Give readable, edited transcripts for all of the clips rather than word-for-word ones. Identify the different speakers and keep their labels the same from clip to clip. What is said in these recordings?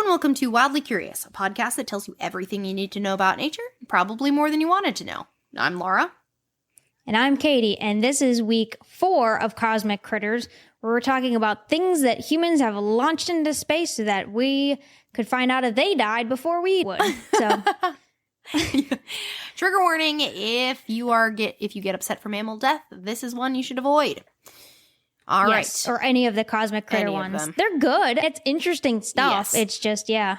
Speaker 1: welcome to Wildly Curious, a podcast that tells you everything you need to know about nature, probably more than you wanted to know. I'm Laura.
Speaker 2: And I'm Katy, and this is week 4 of Cosmic Critters, where we're talking about things that humans have launched into space so that we could find out if they died before we would. So,
Speaker 1: trigger warning: if you get upset for mammal death, this is one you should avoid. All right,
Speaker 2: or any of the Cosmic Critter ones. They're good. It's interesting stuff. Yes. It's just, yeah.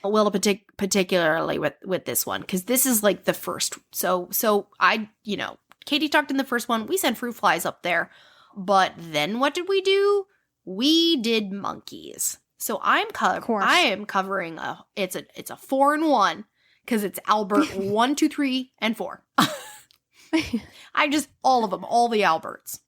Speaker 1: Well, particularly with this one, because this is like the first. So Katy talked in the first one. We sent fruit flies up there, but then what did we do? We did monkeys. So I am covering it's a 4-in-1 because it's Albert 1, 2, 3, and 4. All of them, all the Alberts.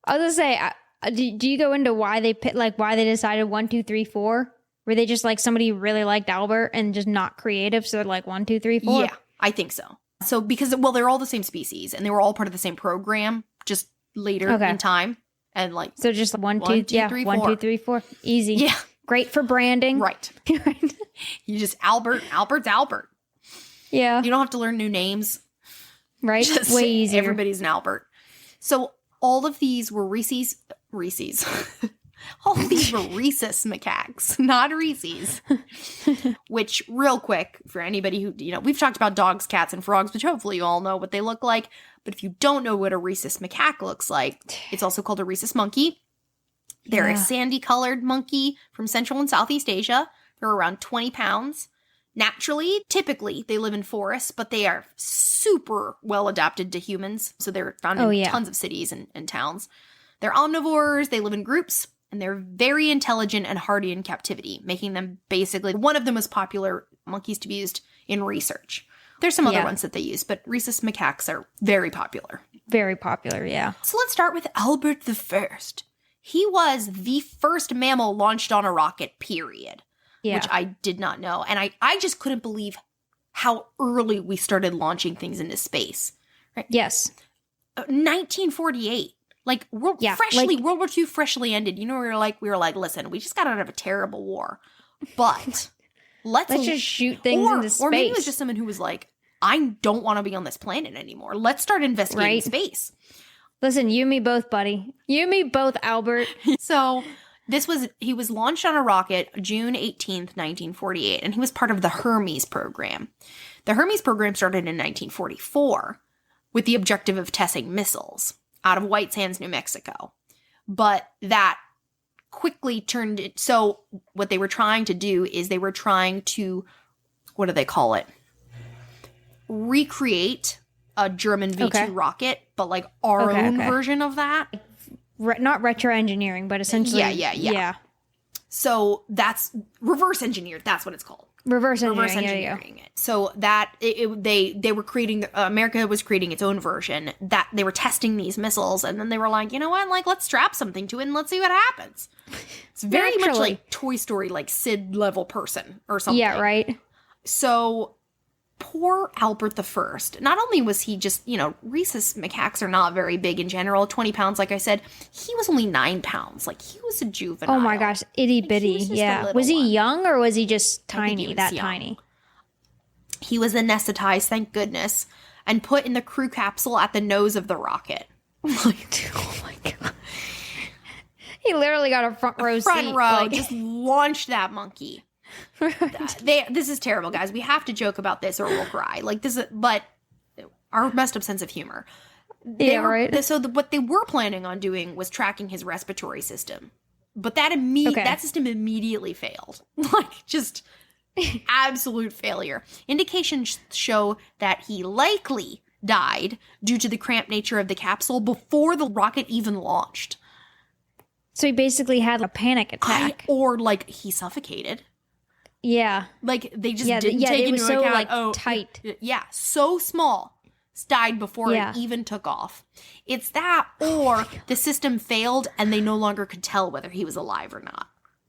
Speaker 2: I was gonna say, do you go into why they decided 1, 2, 3, 4? Were they just like somebody really liked Albert and just not creative, so they're like 1, 2, 3, 4?
Speaker 1: Yeah, I think so. So because they're all the same species and they were all part of the same program, just later in time, and like
Speaker 2: so just 1, 2, 3, 1, 2, 3, 4, easy.
Speaker 1: Yeah,
Speaker 2: great for branding,
Speaker 1: right? You just Albert's Albert.
Speaker 2: Yeah,
Speaker 1: you don't have to learn new names,
Speaker 2: right? Just way easier.
Speaker 1: Everybody's an Albert. So all of these were Reese's. All of these were rhesus macaques, not Reese's. Which, real quick, for anybody who, we've talked about dogs, cats, and frogs, which hopefully you all know what they look like. But if you don't know what a rhesus macaque looks like, it's also called a rhesus monkey. They're a sandy-colored monkey from Central and Southeast Asia. They're around 20 pounds. Naturally, typically, they live in forests, but they are super well adapted to humans. So they're found in tons of cities and towns. They're omnivores, they live in groups, and they're very intelligent and hardy in captivity, making them basically one of the most popular monkeys to be used in research. There's some other ones that they use, but rhesus macaques are very popular.
Speaker 2: Very popular, yeah.
Speaker 1: So let's start with Albert the First. He was the first mammal launched on a rocket, period. Yeah. Which I did not know. And I just couldn't believe how early we started launching things into space. Right?
Speaker 2: Yes.
Speaker 1: 1948. Like, World War II freshly ended. We were like, listen, we just got out of a terrible war. But let's
Speaker 2: just shoot things into space.
Speaker 1: Or maybe it was just someone who was like, I don't want to be on this planet anymore. Let's start investigating space.
Speaker 2: Listen, you and me both, buddy. You and me both, Albert.
Speaker 1: So he was launched on a rocket June 18th, 1948, and he was part of the Hermes program. The Hermes program started in 1944 with the objective of testing missiles out of White Sands, New Mexico. But that quickly turned it. So what they were trying to do is they were trying to, what do they call it? Recreate a German V2 rocket, but like our own version of that.
Speaker 2: Not retro engineering, but essentially.
Speaker 1: Yeah. So that's reverse engineered. That's what it's called.
Speaker 2: Reverse engineering
Speaker 1: it. So that they were creating, America was creating its own version, that they were testing these missiles, and then they were like, you know what, like, let's strap something to it and let's see what happens. It's very much like Toy Story, like Sid level person or something.
Speaker 2: Yeah, right.
Speaker 1: So poor Albert the First, not only was he just, rhesus macaques are not very big in general, 20 pounds, like I said, he was only 9 pounds. Like, he was a juvenile.
Speaker 2: Oh my gosh, itty bitty. Yeah. Was he young or was he just tiny, tiny?
Speaker 1: He was anesthetized, thank goodness, and put in the crew capsule at the nose of the rocket.
Speaker 2: Oh my God. He literally got a front row seat.
Speaker 1: Just launched that monkey. This is terrible, guys. We have to joke about this or we'll cry. But our messed up sense of humor. So what they were planning on doing was tracking his respiratory system, but that system immediately failed. Just absolute failure. Indications show that he likely died due to the cramped nature of the capsule before the rocket even launched.
Speaker 2: So he basically had a panic attack,
Speaker 1: or he suffocated.
Speaker 2: Yeah.
Speaker 1: They just didn't take into account.
Speaker 2: Tight.
Speaker 1: Yeah, so small. Died before it even took off. It's that, or the system failed and they no longer could tell whether he was alive or not.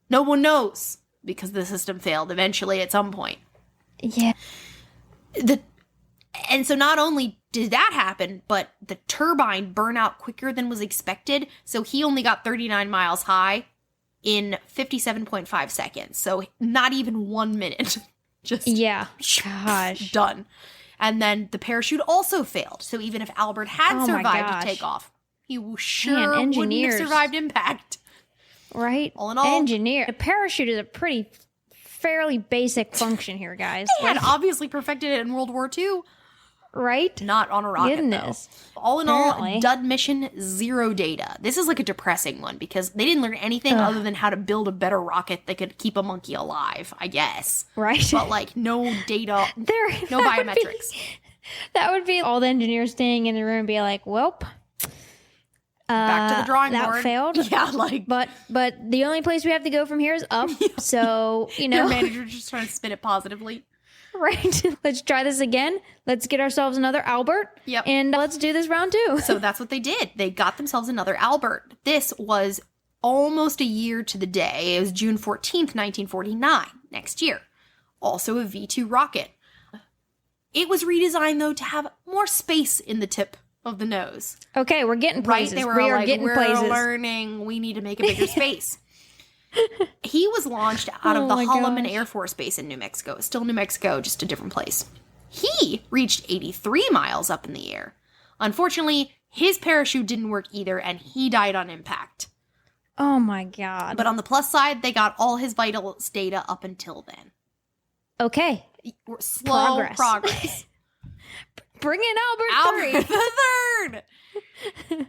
Speaker 1: No one knows because the system failed eventually at some point.
Speaker 2: Yeah.
Speaker 1: And so not only did that happen, but the turbine burned out quicker than was expected, so he only got 39 miles high in 57.5 seconds. So not even 1 minute. Just
Speaker 2: gosh.
Speaker 1: done. And then the parachute also failed. So even if Albert had survived takeoff, he sure wouldn't have survived impact.
Speaker 2: Right?
Speaker 1: All in all,
Speaker 2: a parachute is a fairly basic function here, guys.
Speaker 1: They had obviously perfected it in World War II.
Speaker 2: Right?
Speaker 1: Not on a rocket, though. All in all, dud mission, 0 data. This is like a depressing one because they didn't learn anything other than how to build a better rocket that could keep a monkey alive, I guess.
Speaker 2: Right.
Speaker 1: But like no data, no biometrics.
Speaker 2: That would be all the engineers staying in the room and be like, welp.
Speaker 1: Back to the drawing board.
Speaker 2: That failed.
Speaker 1: Yeah, like.
Speaker 2: But the only place we have to go from here is up. Yeah. So,
Speaker 1: Their manager's just trying to spin it positively.
Speaker 2: Right. Let's try this again. Let's get ourselves another Albert.
Speaker 1: Yep.
Speaker 2: And let's do this round 2.
Speaker 1: So that's what they did. They got themselves another Albert. This was almost a year to the day. It was June 14th, 1949, next year. Also a V-2 rocket. It was redesigned, though, to have more space in the tip of the nose.
Speaker 2: Okay, we're getting places.
Speaker 1: Right? They were we're learning. We need to make a bigger space. He was launched out of the Holloman Air Force Base in New Mexico. It's still New Mexico, just a different place. He reached 83 miles up in the air. Unfortunately, his parachute didn't work either, and he died on impact.
Speaker 2: Oh my God.
Speaker 1: But on the plus side, they got all his vitals data up until then.
Speaker 2: Okay.
Speaker 1: Slow progress.
Speaker 2: Bring in Albert
Speaker 1: the third.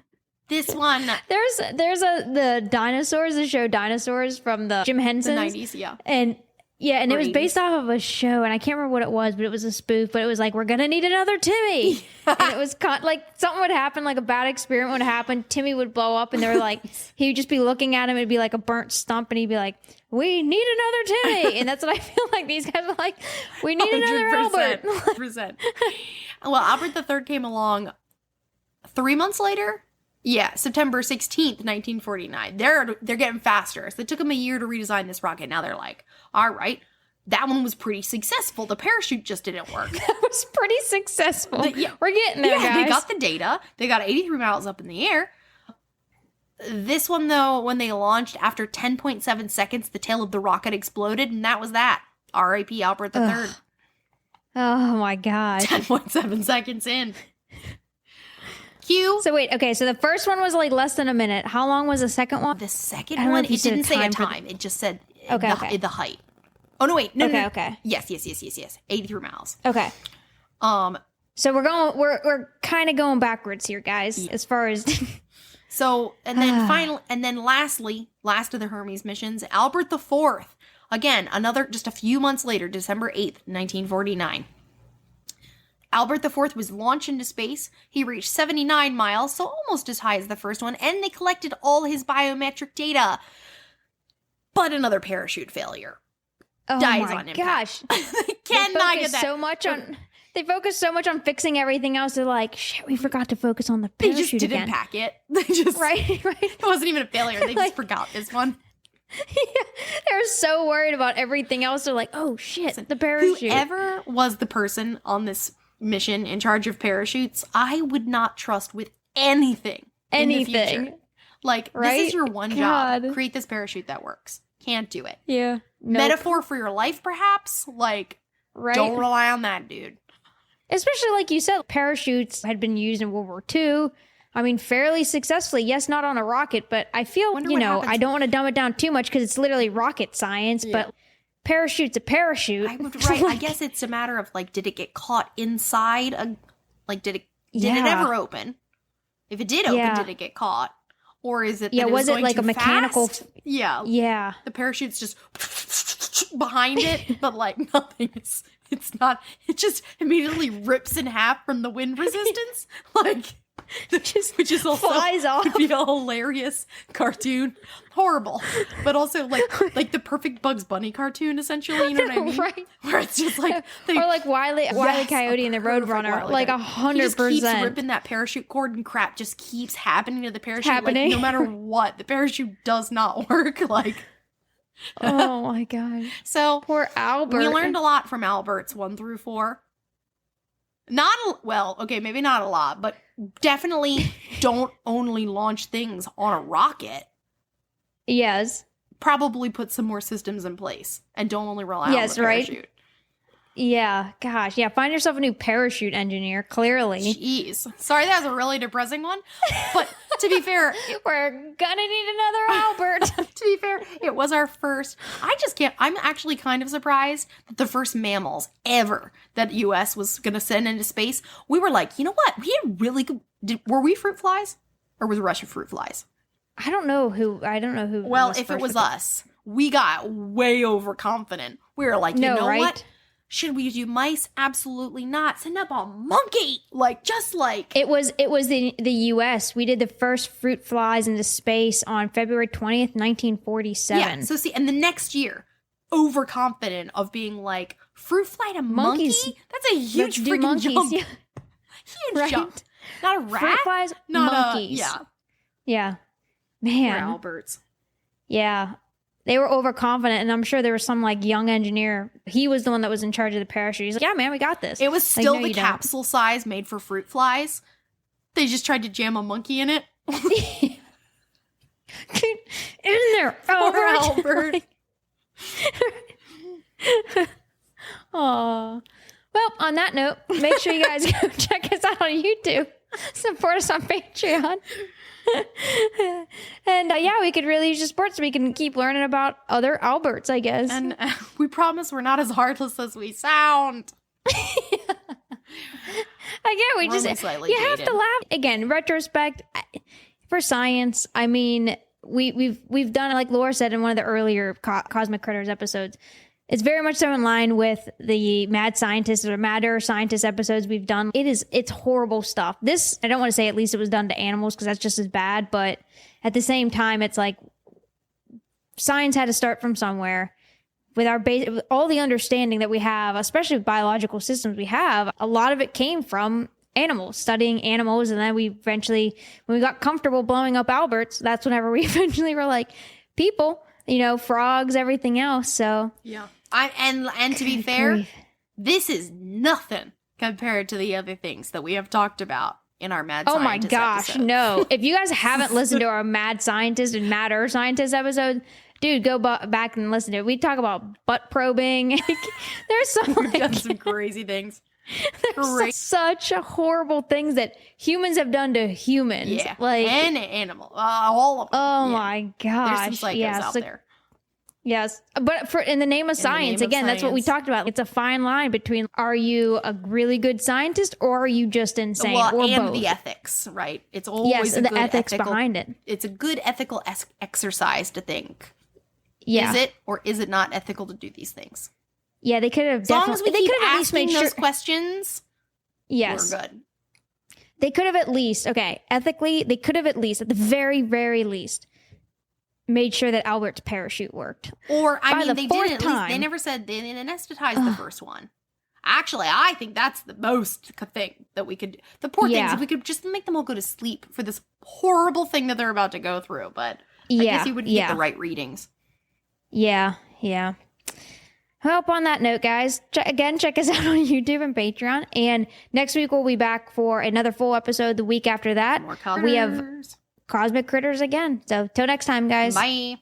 Speaker 1: This one.
Speaker 2: There's the dinosaurs, the show Dinosaurs from the Jim Henson's.
Speaker 1: The 90s, yeah.
Speaker 2: And it was based off of a show, and I can't remember what it was, but it was a spoof, but it was like, we're gonna need another Timmy. And it was like something would happen, like a bad experiment would happen, Timmy would blow up, and they were like, he would just be looking at him, it'd be like a burnt stump, and he'd be like, we need another Timmy. And that's what I feel like these guys are like, we need another Albert.
Speaker 1: 100%. Well, Albert III came along 3 months later. Yeah, September 16th, 1949. They're getting faster. So it took them a year to redesign this rocket. Now they're like, all right, that one was pretty successful. The parachute just didn't work.
Speaker 2: That was pretty successful. We're getting there, guys.
Speaker 1: They got the data. They got 83 miles up in the air. This one, though, when they launched, after 10.7 seconds, the tail of the rocket exploded, and that was that. R.I.P. Albert III.
Speaker 2: Oh, my God.
Speaker 1: 10.7 seconds in. Cue.
Speaker 2: So wait, okay, so the first one was like less than a minute. How long was the second one?
Speaker 1: The second one, it didn't say a time. It just said the height. Oh, no, wait. No.
Speaker 2: Okay.
Speaker 1: Yes. 83 miles.
Speaker 2: Okay. So we're kind of going backwards here, guys, as far as...
Speaker 1: So, and then lastly, last of the Hermes missions, Albert IV. Again, just a few months later, December 8th, 1949. Albert IV was launched into space. He reached 79 miles, so almost as high as the first one, and they collected all his biometric data. But another parachute failure. Dies on impact.
Speaker 2: Gosh.
Speaker 1: They cannot get that.
Speaker 2: They focus so much on fixing everything else. They're like, shit, we forgot to focus on the parachute
Speaker 1: again. They just didn't pack it. They just
Speaker 2: right.
Speaker 1: It wasn't even a failure. They just forgot this one.
Speaker 2: Yeah, they're so worried about everything else. They're like, oh shit, the parachute.
Speaker 1: Whoever was the person on this mission in charge of parachutes, I would not trust with anything. In the future. Like, this is your one job. Create this parachute that works. Can't do it.
Speaker 2: Yeah.
Speaker 1: Metaphor for your life, perhaps? Like, don't rely on that, dude.
Speaker 2: Especially like you said, parachutes had been used in World War II. I mean, fairly successfully. Yes, not on a rocket, but I feel, I don't want to dumb it down too much because it's literally rocket science, but parachute's a parachute.
Speaker 1: I guess it's a matter of, like, did it get caught inside? Did it ever open? If it did open, did it get caught? Or is it that
Speaker 2: was it like a mechanical...
Speaker 1: Yeah. The parachute's just behind it, but, like, nothing is... It's not... It just immediately rips in half from the wind resistance. Like... Which is also
Speaker 2: flies off.
Speaker 1: Would be a hilarious cartoon. Horrible. But also like the perfect Bugs Bunny cartoon, essentially, you know what I mean?
Speaker 2: Right.
Speaker 1: Where it's just like
Speaker 2: or like Wile E. Coyote and the Roadrunner. Like 100%.
Speaker 1: He just keeps ripping that parachute cord and crap just keeps happening to the parachute. Like, no matter what, the parachute does not work. Like
Speaker 2: oh my god.
Speaker 1: So
Speaker 2: poor Albert.
Speaker 1: We learned a lot from Alberts 1 through 4. Maybe not a lot, but definitely don't only launch things on a rocket.
Speaker 2: Yes.
Speaker 1: probably put some more systems in place and don't only rely on
Speaker 2: Yes,
Speaker 1: the
Speaker 2: right?
Speaker 1: parachute.
Speaker 2: Yeah, gosh. Yeah, find yourself a new parachute engineer, clearly.
Speaker 1: Jeez. Sorry, that was a really depressing one. But to be fair,
Speaker 2: We're gonna need another Albert.
Speaker 1: to be fair, it was our first. I just can't. I'm actually kind of surprised that the first mammals ever that U.S. was going to send into space, we were like, you know what? We had really good. Were we fruit flies? Or was Russia fruit flies?
Speaker 2: I don't know who.
Speaker 1: Well, if it was us, we got way overconfident. We were like, you know
Speaker 2: right?
Speaker 1: what? Should we do mice? Absolutely not. Send up a monkey.
Speaker 2: It was the U.S. We did the first fruit flies into space on February 20th, 1947.
Speaker 1: Yeah, so see, and the next year, overconfident of being like, fruit fly to
Speaker 2: Monkeys.
Speaker 1: monkey? That's a huge
Speaker 2: Let's do
Speaker 1: freaking
Speaker 2: monkeys,
Speaker 1: jump.
Speaker 2: yeah.
Speaker 1: Huge
Speaker 2: Right?
Speaker 1: jump. Not a rat?
Speaker 2: Fruit flies,
Speaker 1: Not
Speaker 2: monkeys.
Speaker 1: yeah.
Speaker 2: Yeah.
Speaker 1: Poor
Speaker 2: Man.
Speaker 1: Alberts.
Speaker 2: Yeah. They were overconfident, and I'm sure there was some like young engineer. He was the one that was in charge of the parachute. He's like, "Yeah, man, we got this."
Speaker 1: It was
Speaker 2: Like,
Speaker 1: still
Speaker 2: no,
Speaker 1: the
Speaker 2: you don't.
Speaker 1: capsule size made for fruit flies. They just tried to jam a monkey in it.
Speaker 2: Get in there,
Speaker 1: Poor
Speaker 2: Albert.
Speaker 1: Albert.
Speaker 2: Aw. Well, on that note, make sure you guys go check us out on YouTube. Support us on Patreon. And yeah, we could really use your support so we can keep learning about other Alberts, I guess.
Speaker 1: And we promise we're not as heartless as we sound.
Speaker 2: Again, we
Speaker 1: We're
Speaker 2: just
Speaker 1: only slightly
Speaker 2: you have
Speaker 1: jaded.
Speaker 2: to laugh. Again, retrospect for science. I mean, we've done, like Laura said in one of the earlier Cosmic Critters episodes. It's very much so in line with the Mad Scientist or Mad Earth Scientist episodes we've done. It's horrible stuff. This, I don't want to say at least it was done to animals because that's just as bad, but at the same time, it's like science had to start from somewhere. With with all the understanding that we have, especially with biological systems we have, a lot of it came from animals, studying animals, and then we eventually, when we got comfortable blowing up Alberts, that's whenever we eventually were like, people, frogs, everything else. So
Speaker 1: Yeah. And to be fair, this is nothing compared to the other things that we have talked about in our Mad
Speaker 2: oh my
Speaker 1: Scientist
Speaker 2: gosh,
Speaker 1: episode.
Speaker 2: no! If you guys haven't listened to our Mad Scientist and Mad Earth Scientist episode, dude, go back and listen to it. We talk about butt probing. There's some
Speaker 1: We've done some crazy things.
Speaker 2: there's such horrible things that humans have done to humans.
Speaker 1: Yeah.
Speaker 2: Like,
Speaker 1: and animal. All of them.
Speaker 2: oh
Speaker 1: Yeah.
Speaker 2: my
Speaker 1: There's
Speaker 2: gosh.
Speaker 1: some psychos
Speaker 2: yeah,
Speaker 1: out
Speaker 2: so-
Speaker 1: there.
Speaker 2: Yes, but in the name of science,
Speaker 1: name of
Speaker 2: again, that's what we
Speaker 1: science.
Speaker 2: talked about. It's a fine line between are you a really good scientist or are you just insane,
Speaker 1: Well,
Speaker 2: or
Speaker 1: and
Speaker 2: both.
Speaker 1: the ethics, right? It's always
Speaker 2: Yes,
Speaker 1: a
Speaker 2: the
Speaker 1: good
Speaker 2: ethics
Speaker 1: ethical,
Speaker 2: behind it.
Speaker 1: It's a good ethical exercise to think.
Speaker 2: Yeah,
Speaker 1: Is it or is it not ethical to do these things?
Speaker 2: yeah, they could have
Speaker 1: As long as
Speaker 2: definitely.
Speaker 1: we
Speaker 2: They
Speaker 1: keep
Speaker 2: could have at least
Speaker 1: asking
Speaker 2: made sure.
Speaker 1: those questions,
Speaker 2: Yes,
Speaker 1: we're good.
Speaker 2: they could have at least. Okay, ethically, they could have at least, at the very, very least, made sure that Albert's parachute worked.
Speaker 1: Or, I
Speaker 2: By
Speaker 1: mean,
Speaker 2: the
Speaker 1: they
Speaker 2: fourth
Speaker 1: didn't. At least, they
Speaker 2: time.
Speaker 1: never said they anesthetized the first one. Actually, I think that's the most thing that we could. The poor things,
Speaker 2: Yeah.
Speaker 1: if we could just make them all go to sleep for this horrible thing that they're about to go through. But I
Speaker 2: Yeah,
Speaker 1: guess you wouldn't get the right readings.
Speaker 2: Yeah. Well, on that note, guys, again, check us out on YouTube and Patreon. And next week we'll be back for another full episode. The week after that,
Speaker 1: More colors.
Speaker 2: we have Cosmic Critters again. So till next time, guys.
Speaker 1: Bye.